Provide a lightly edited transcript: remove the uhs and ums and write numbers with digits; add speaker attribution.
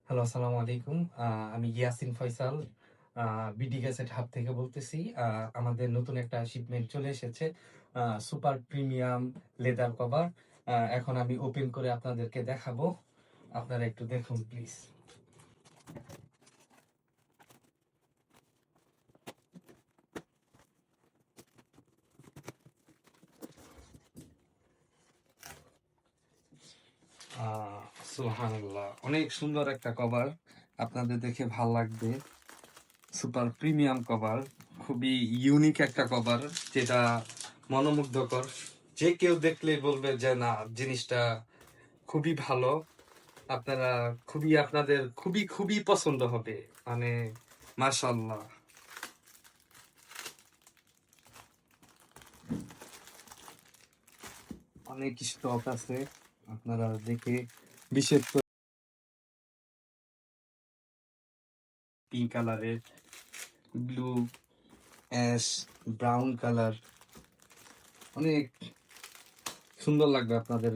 Speaker 1: Hello, আসসালামু আলাইকুম। আমি Yasin Faisal BD gadget hub থেকে বলতেছি। আমাদের নতুন একটা শিপমেন্ট চলে এসেছে। Super premium leather cover. এখন আমি ওপেন করে আপনাদেরকে দেখাবো। আপনারা একটু দেখুন প্লিজ। সুবহানাল্লাহ, অনেক সুন্দর একটা কভার। আপনাদের দেখে ভাল লাগবে। সুপার প্রিমিয়াম কভার, খুবই ইউনিক একটা কভার, যেটা মনোমুগ্ধকর। যে কেউ দেখলেই বলবে যে না, জিনিসটা খুবই ভালো। আপনারা আপনাদের খুবই খুবই পছন্দ হবে। মানে মাশাআল্লাহ। অনেক স্টক আছে, আপনারা দেখে, বিশেষ করে পিঙ্ক কালারের, ব্লু, অ্যাশ, ব্রাউন কালার, অনেক সুন্দর লাগবে আপনাদের।